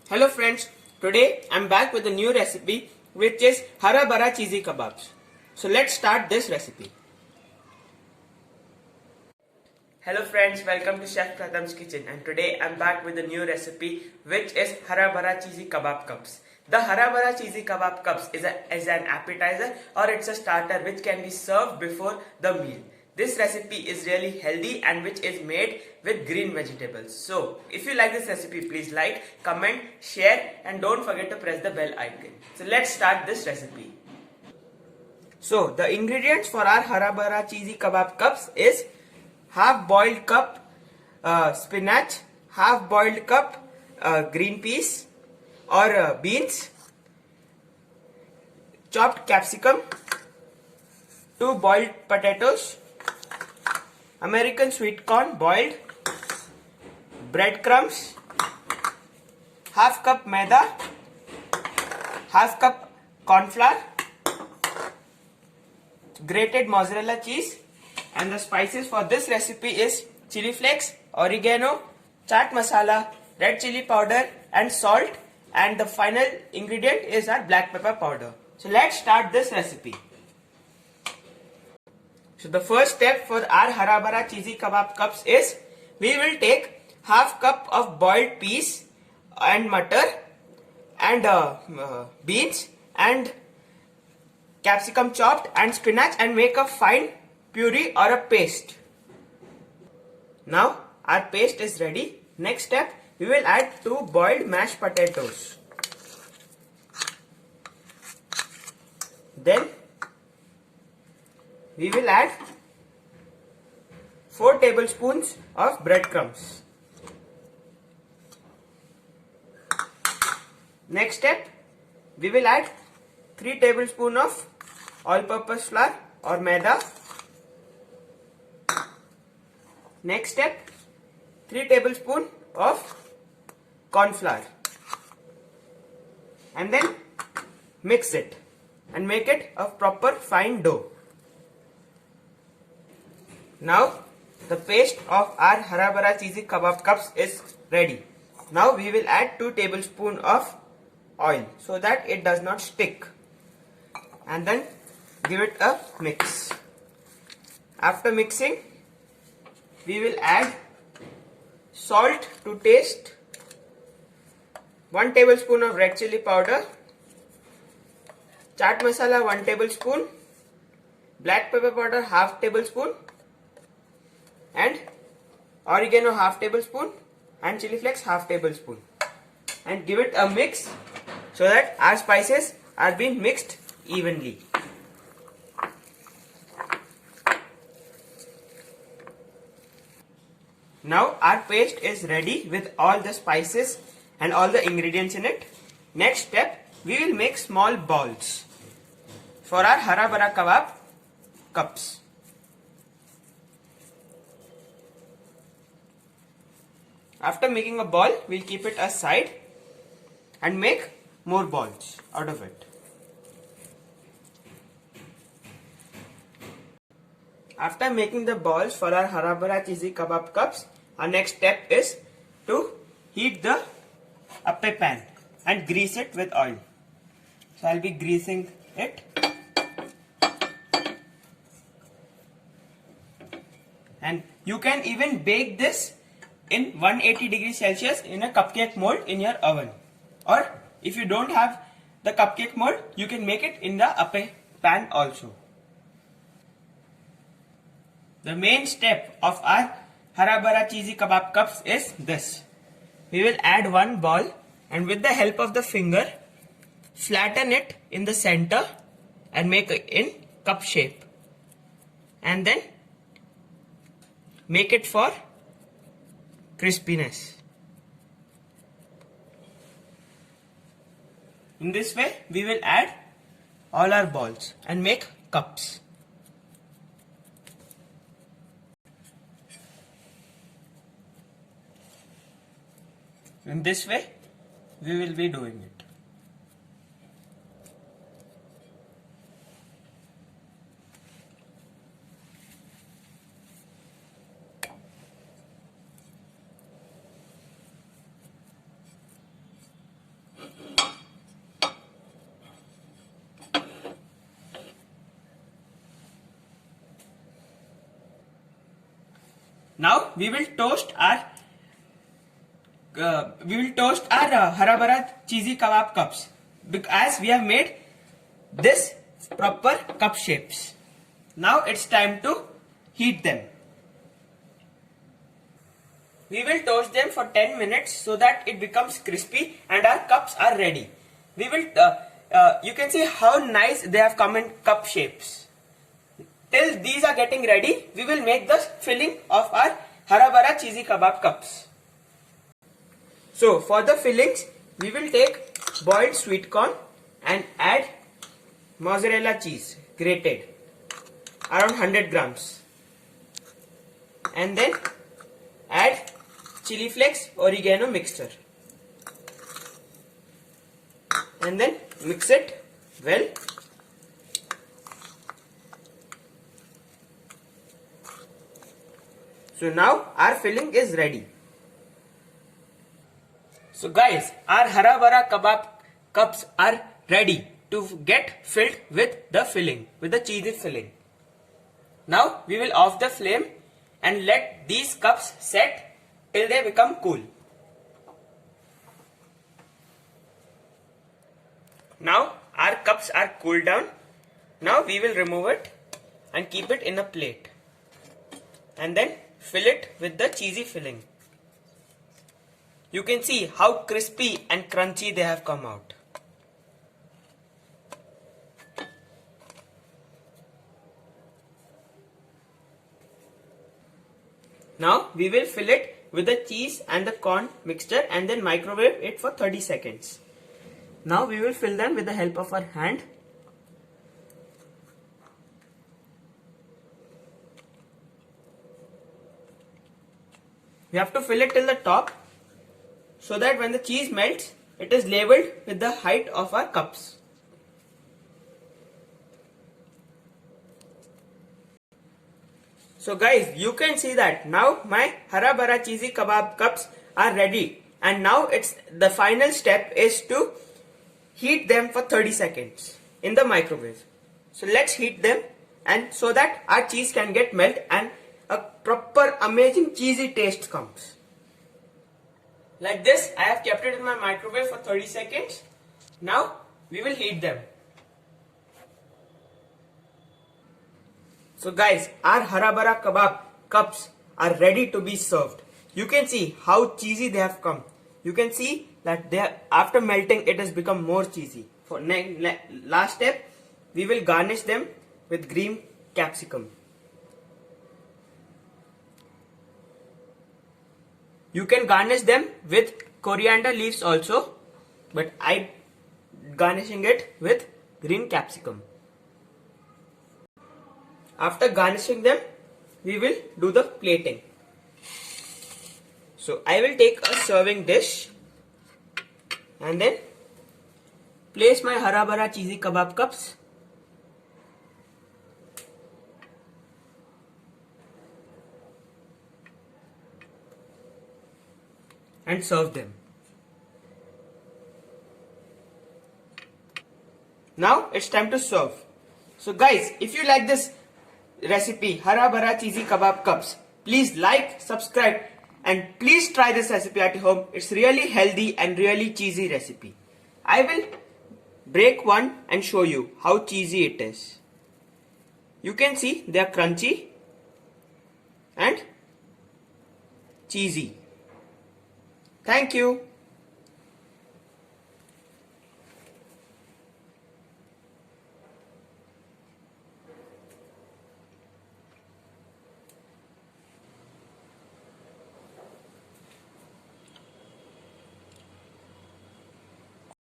Hello friends, today I'm back with a new recipe which is Hara Bhara cheesy kebabs. So let's start this recipe. Hello friends, welcome to Chef Pratham's kitchen and today I'm back with a new recipe which is Hara Bhara cheesy kebab cups. The Hara Bhara cheesy kebab cups is an appetizer or it's a starter which can be served before the meal. This recipe is really healthy and which is made with green vegetables. So, if you like this recipe, please like, comment, share and don't forget to press the bell icon. So, let's start this recipe. So, the ingredients for our Hara Bhara cheesy kebab cups is half boiled cup spinach, half boiled cup green peas or beans, chopped capsicum, 2 boiled potatoes, American sweet corn boiled, breadcrumbs, half cup maida, half cup corn flour, grated mozzarella cheese, and the spices for this recipe is chili flakes, oregano, chaat masala, red chili powder and salt, and the final ingredient is our black pepper powder. So let's start this recipe. So the first step for our Hara Bhara cheesy kebab cups is we will take half cup of boiled peas and mutton and beans and capsicum chopped and spinach and make a fine puree or a paste. Now our paste is ready. Next step, we will add 2 boiled mashed potatoes. Then we will add 4 tablespoons of breadcrumbs. Next step, we will add 3 tablespoons of all-purpose flour or maida. Next step, 3 tablespoons of corn flour. And then mix it and make it a proper fine dough. Now the paste of our Hara Bhara cheesy kebab cups is ready. Now we will add 2 tablespoons of oil so that it does not stick, and then give it a mix. After mixing, we will add salt to taste, 1 tablespoon of red chili powder, chaat masala 1 tablespoon, black pepper powder half tablespoon, and oregano half tablespoon and chili flakes half tablespoon, and give it a mix so that our spices are being mixed evenly. Now our paste is ready with all the spices and all the ingredients in it. Next step, we will make small balls for our Hara Bhara kebab cups. After making a ball, we'll keep it aside and make more balls out of it. After making the balls for our Hara Bhara cheesy kebab cups, our next step is to heat the appe pan and grease it with oil. So I'll be greasing it. And you can even bake this in 180 degrees Celsius in a cupcake mold in your oven. Or if you don't have the cupcake mold, you can make it in the appe pan also. The main step of our Hara Bhara cheesy kebab cups is this. We will add 1 ball and with the help of the finger, flatten it in the center and make it in cup shape. And then make it for crispiness. In this way, we will add all our balls and make cups. In this way, we will be doing it. Now we will toast our hara bhara cheesy kebab cups, as we have made this proper cup shapes. Now it's time to heat them. We will toast them for 10 minutes so that it becomes crispy and our cups are ready. We will you can see how nice they have come in cup shapes. Till these are getting ready, we will make the filling of our hara bhara cheesy kebab cups. So for the fillings, we will take boiled sweet corn and add mozzarella cheese grated around 100 grams, and then add chili flakes oregano mixture, and then mix it well. So now our filling is ready. So guys, our hara bhara kebab cups are ready to get filled with the filling, with the cheesy filling. Now we will off the flame and let these cups set till they become cool. Now our cups are cooled down. Now we will remove it and keep it in a plate, and then fill it with the cheesy filling. You can see how crispy and crunchy they have come out. Now we will fill it with the cheese and the corn mixture and then microwave it for 30 seconds. Now we will fill them with the help of our hand. We have to fill it till the top so that when the cheese melts, it is labeled with the height of our cups. So guys, you can see that now my hara bhara cheesy kebab cups are ready, and now it's the final step is to heat them for 30 seconds in the microwave. So let's heat them, and so that our cheese can get melt and a proper amazing cheesy taste comes. Like this, I have kept it in my microwave for 30 seconds. Now we will heat them. So guys, our hara bhara kebab cups are ready to be served. You can see how cheesy they have come. You can see that they are, after melting it has become more cheesy. For last step, we will garnish them with green capsicum. You can garnish them with coriander leaves also, but I garnishing it with green capsicum. After garnishing them, we will do the plating. So I will take a serving dish and then place my hara bhara cheesy kebab cups. And serve them. Now it's time to serve. So guys, if you like this recipe, hara bhara cheesy kebab cups, please like, subscribe, and please try this recipe at home. It's really healthy and really cheesy recipe. I will break one and show you how cheesy it is. You can see they are crunchy and cheesy. Thank you.